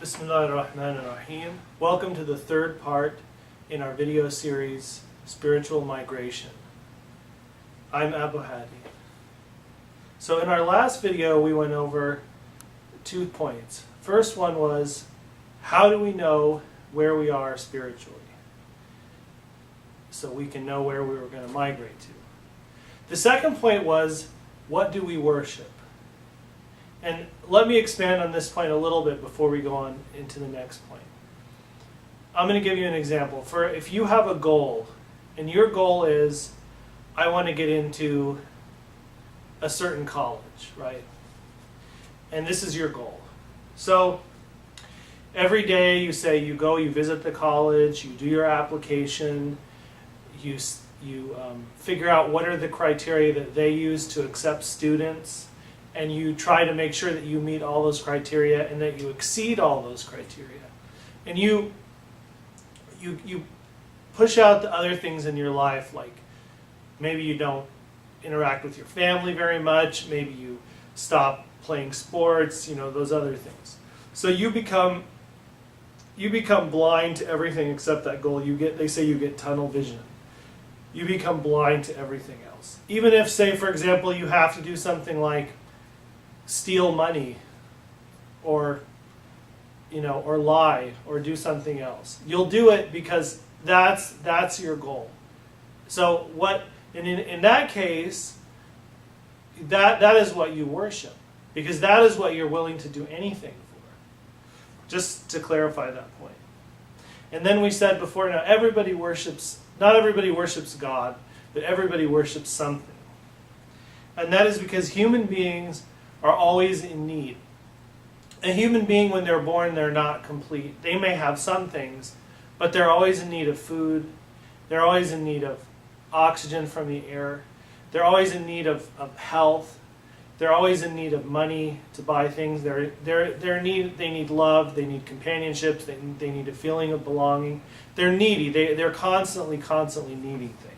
Bismillahirrahmanirrahim. Welcome to the third part in our video series, Spiritual Migration. I'm Abu Hadi. So in our last video we went over 2 points. First one was, how do we know where we are spiritually? So we can know where we were going to migrate to. The second point was, what do we worship? And let me expand on this point a little bit before we go on into the next point. I'm going to give you an example. For if you have a goal, and your goal is, I want to get into a certain college, right? And this is your goal. So every day you say you go, you visit the college, you do your application, you figure out what are the criteria that they use to accept students, and you try to make sure that you meet all those criteria and that you exceed all those criteria. And you push out the other things in your life, like maybe you don't interact with your family very much, maybe you stop playing sports, those other things. So you become blind to everything except that goal. They say you get tunnel vision. You become blind to everything else. Even if, say, for example, you have to do something like steal money or lie or do something else, you'll do it because that's your goal. So in that case, that is what you worship, because that is what you're willing to do anything for. Just to clarify that point. And then we said before, not everybody worships God, but everybody worships something. And that is because human beings are always in need. A human being, when they're born, they're not complete. They may have some things, but they're always in need of food. They're always in need of oxygen from the air. They're always in need of health. They're always in need of money to buy things. They need love. They need companionships. They need a feeling of belonging. They're needy. They're constantly needing things.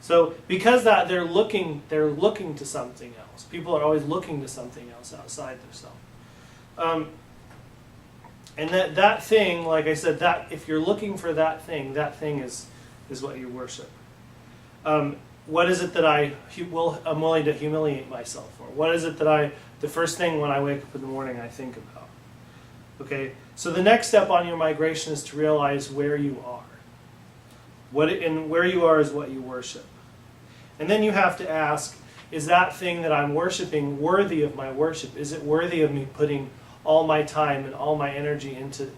So because that, they're looking to something else. People are always looking to something else outside themselves. And that thing, like I said, that if you're looking for that thing is what you worship. What is it that I'm willing to humiliate myself for? What is it that the first thing when I wake up in the morning I think about? Okay, so the next step on your migration is to realize where you are. And where you are is what you worship. And then you have to ask, is that thing that I'm worshiping worthy of my worship? Is it worthy of me putting all my time and all my energy into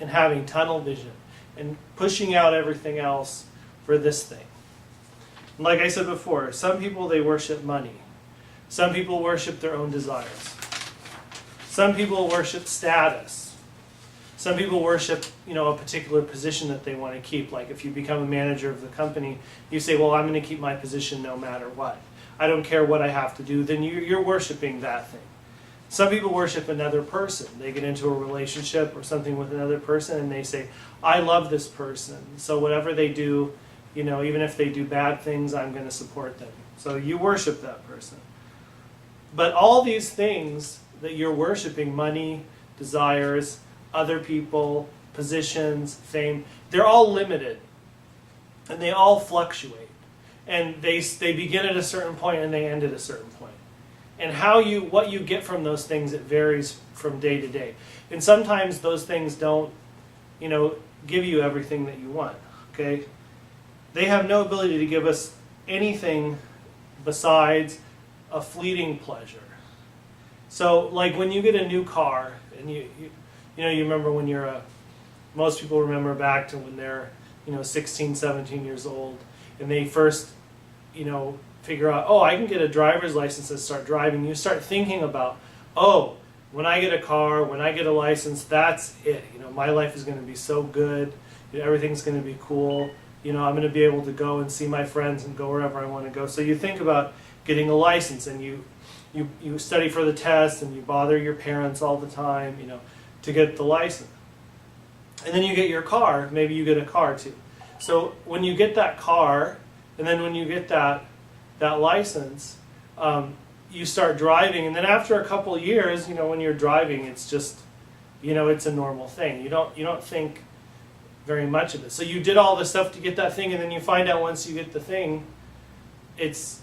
and having tunnel vision and pushing out everything else for this thing? And like I said before, some people, they worship money. Some people worship their own desires. Some people worship status. Some people worship, a particular position that they want to keep. Like if you become a manager of the company, you say, well, I'm going to keep my position no matter what. I don't care what I have to do. Then you're worshiping that thing. Some people worship another person. They get into a relationship or something with another person and they say, I love this person. So whatever they do, even if they do bad things, I'm going to support them. So you worship that person. But all these things that you're worshiping, money, desires, other people, positions, fame, they're all limited. And they all fluctuate. And they begin at a certain point and they end at a certain point. And what you get from those things, it varies from day to day. And sometimes those things don't, give you everything that you want. Okay? They have no ability to give us anything besides a fleeting pleasure. So, like when you get a new car, and you remember when most people remember back to when they're, 16, 17 years old, and they first, figure out, I can get a driver's license and start driving. You start thinking about, when I get a car, when I get a license, that's it. My life is going to be so good. Everything's going to be cool. I'm going to be able to go and see my friends and go wherever I want to go. So you think about getting a license, and you study for the test, and you bother your parents all the time, to get the license. And then you get your car. Maybe you get a car too. So when you get that car, and then when you get that license, you start driving. And then after a couple of years, when you're driving, it's just it's a normal thing. You don't think very much of it. So you did all the stuff to get that thing, and then you find out once you get the thing, it's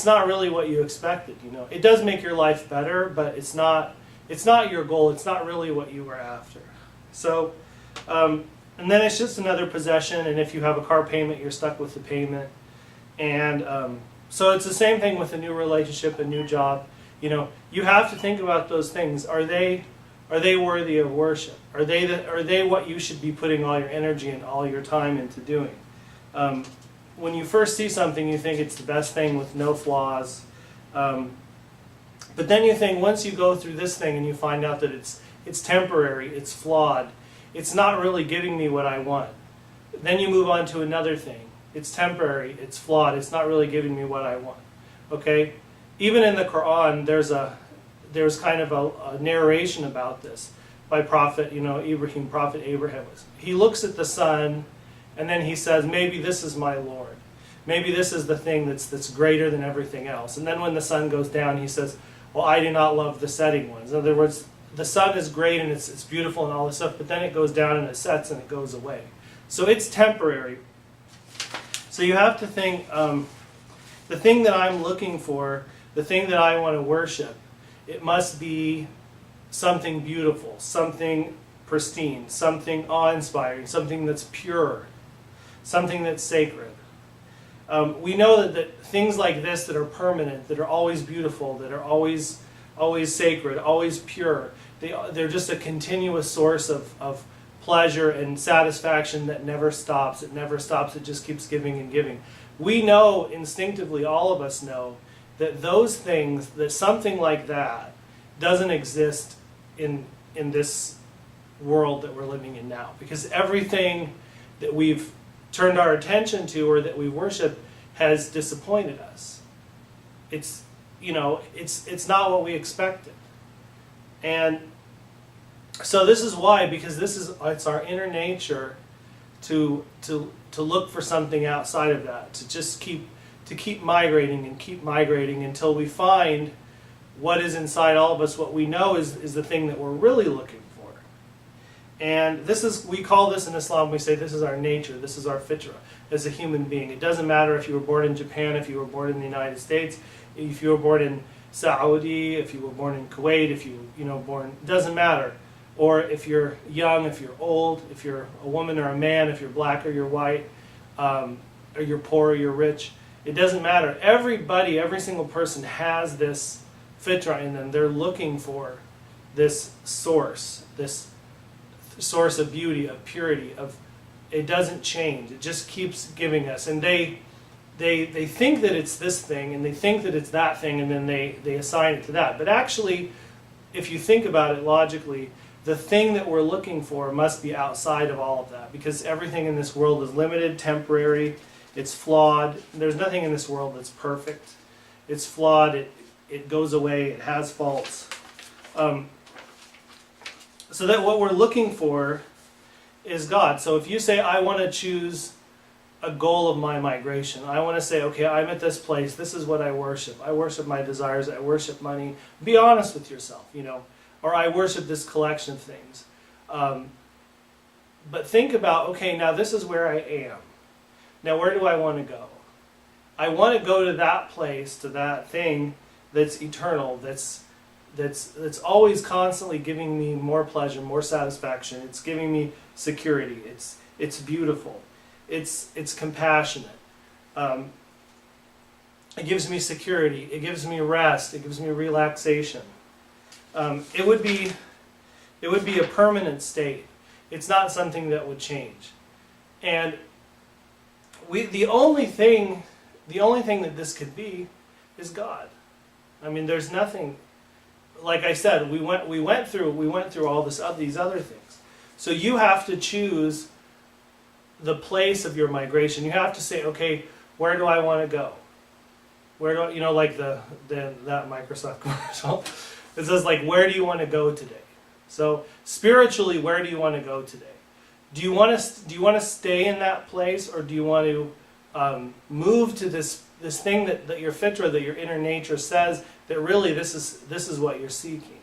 not really what you expected. It does make your life better, but it's not your goal. It's not really what you were after. So, and then it's just another possession. And if you have a car payment, you're stuck with the payment. And so it's the same thing with a new relationship, a new job. You have to think about those things. Are they worthy of worship? Are they what you should be putting all your energy and all your time into doing? When you first see something, you think it's the best thing with no flaws. But then you think, once you go through this thing and you find out that it's temporary, it's flawed, it's not really giving me what I want. Then you move on to another thing. It's temporary, it's flawed, it's not really giving me what I want. Okay? Even in the Quran, there's kind of a narration about this by Prophet Abraham. He looks at the sun, and then he says, maybe this is my Lord. Maybe this is the thing that's greater than everything else. And then when the sun goes down, he says, well, I do not love the setting ones. In other words, the sun is great and it's beautiful and all this stuff, but then it goes down and it sets and it goes away. So it's temporary. So you have to think, the thing that I'm looking for, the thing that I want to worship, it must be something beautiful, something pristine, something awe-inspiring, something that's pure, something that's sacred. We know that things like this that are permanent, that are always beautiful, that are always sacred, always pure, they're just a continuous source of pleasure and satisfaction that never stops. It never stops. It just keeps giving and giving. We know instinctively, all of us know, that those things, that something like that doesn't exist in this world that we're living in now. Because everything that we've turned our attention to or that we worship has disappointed us. It's not what we expected. And so this is why, because it's our inner nature to look for something outside of that, to just keep migrating and keep migrating until we find what is inside all of us, what we know is the thing that we're really looking for. And we call this in Islam, we say this is our nature, this is our fitra as a human being. It doesn't matter if you were born in Japan, if you were born in the United States, if you were born in Saudi, if you were born in Kuwait, if you born, it doesn't matter. Or if you're young, if you're old, if you're a woman or a man, if you're black or you're white, or you're poor or you're rich, it doesn't matter. Everybody, every single person has this fitra in them. They're looking for this source of beauty, of purity, it doesn't change. It just keeps giving us. And they think that it's this thing, and they think that it's that thing, and then they assign it to that. But actually, if you think about it logically, the thing that we're looking for must be outside of all of that, because everything in this world is limited, temporary, it's flawed. There's nothing in this world that's perfect. It's flawed, it goes away, it has faults. So that what we're looking for is God. So if you say, I want to choose a goal of my migration, I want to say, okay, I'm at this place, this is what I worship. I worship my desires, I worship money. Be honest with yourself, or I worship this collection of things. But think about, okay, now this is where I am. Now where do I want to go? I want to go to that place, to that thing that's eternal, that's always constantly giving me more pleasure, more satisfaction. It's giving me security. It's beautiful. It's compassionate. It gives me security. It gives me rest. It gives me relaxation. It would be a permanent state. It's not something that would change. And the only thing that this could be is God. I mean, there's nothing. Like I said, we went through all these other things. So you have to choose the place of your migration. You have to say, okay, where do I want to go? Where do I, like that Microsoft commercial? It says, like, where do you want to go today? So spiritually, where do you want to go today? Do you want to stay in that place, or do you want to move to this thing that your fitra, that your inner nature says that really this is what you're seeking?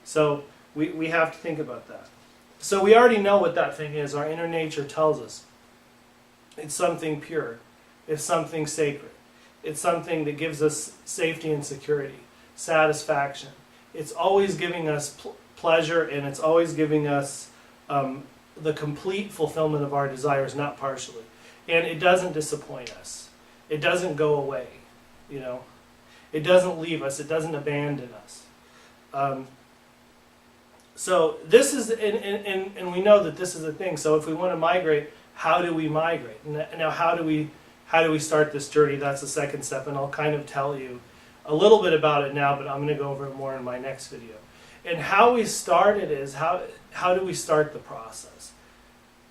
So We have to think about that. So we already know what that thing is. Our inner nature tells us. It's something pure. It's something sacred. It's something that gives us safety and security, satisfaction. It's always giving us pleasure, and it's always giving us the complete fulfillment of our desires, not partially. And it doesn't disappoint us. It doesn't go away, you know. It doesn't leave us. It doesn't abandon us. So this is, and we know that this is a thing. So if we want to migrate, how do we migrate? Now, how do we start this journey? That's the second step, and I'll kind of tell you a little bit about it now, but I'm going to go over it more in my next video. And how we start it is, how do we start the process?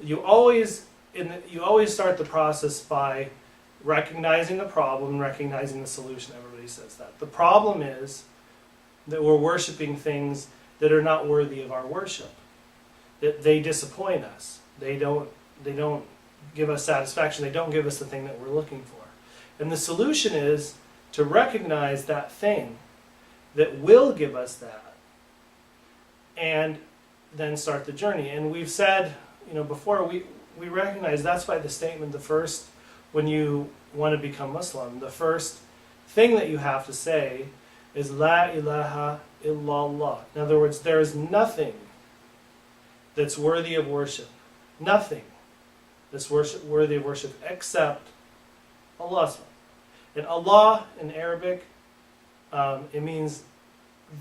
You always start the process by recognizing the problem and recognizing the solution. Everybody says that. The problem is that we're worshiping things that are not worthy of our worship. That they disappoint us. They don't give us satisfaction. They don't give us the thing that we're looking for. And the solution is to recognize that thing that will give us that, and then start the journey. And we've said, before, we recognize that's why the statement, when you want to become Muslim, the first thing that you have to say is La ilaha illallah. In other words, there is nothing that's worthy of worship. Nothing that's worthy of worship except Allah. And Allah in Arabic, it means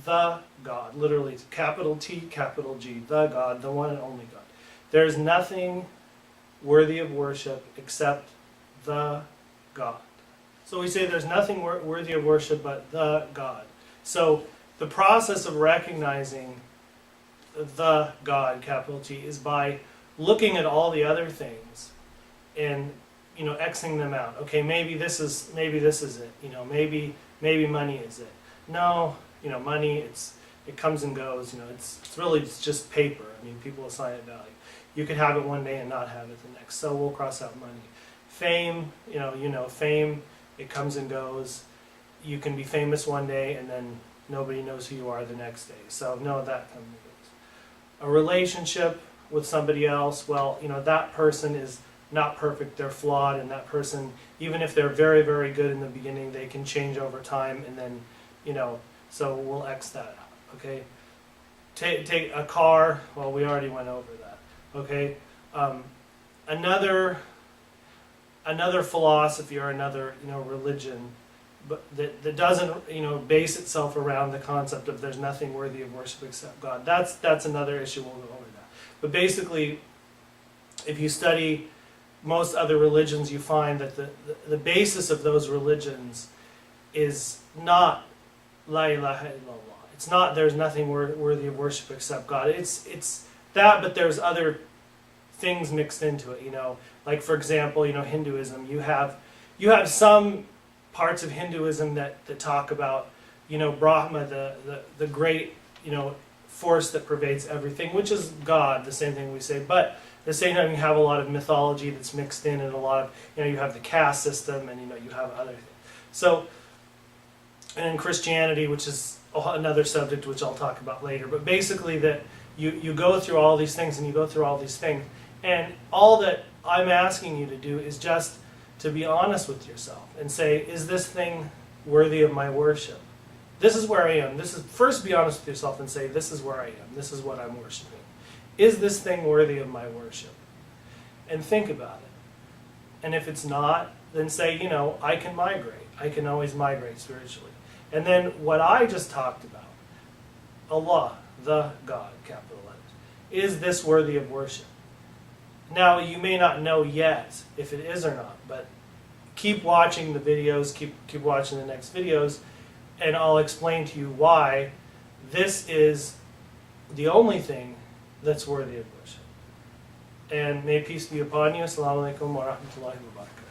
the God. Literally, capital T, capital G. The God, the one and only God. There is nothing worthy of worship except the God. So we say there's nothing worthy of worship but the God. So the process of recognizing the God, capital T, is by looking at all the other things and Xing them out. Okay, maybe this is it. Maybe money is it. No, money it comes and goes. It's really just paper. I mean, people assign it value. You could have it one day and not have it the next. So we'll cross out money. Fame, fame, it comes and goes. You can be famous one day and then nobody knows who you are the next day. So no, that comes and goes. A relationship with somebody else, well, that person is not perfect, they're flawed, and that person, even if they're very, very good in the beginning, they can change over time, and then, so we'll X that out, okay? Take a car, well, we already went over that, okay? Another philosophy or another, religion, but that doesn't, base itself around the concept of there's nothing worthy of worship except God. That's another issue, we'll go over that. But basically, if you study most other religions, you find that the basis of those religions is not La ilaha illallah. It's not there's nothing worthy of worship except God. It's that, but there's other things mixed into it. Like for example, Hinduism. You have some parts of Hinduism that talk about Brahma, the great force that pervades everything, which is God. The same thing we say, but at the same time, you have a lot of mythology that's mixed in, and a lot of, you have the caste system, and you have other things. So, and in Christianity, which is another subject which I'll talk about later, but basically that you go through all these things, and you go through all these things, and all that I'm asking you to do is just to be honest with yourself and say, is this thing worthy of my worship? This is where I am. First be honest with yourself and say, this is where I am. This is what I'm worshiping. Is this thing worthy of my worship? And think about it. And if it's not, then say, I can migrate. I can always migrate spiritually. And then what I just talked about, Allah, the God, capital letters, is this worthy of worship? Now, you may not know yet if it is or not, but keep watching the videos, keep watching the next videos, and I'll explain to you why this is the only thing that's worthy of worship. And may peace be upon you. Assalamu alaikum wa rahmatullahi wa barakatuh.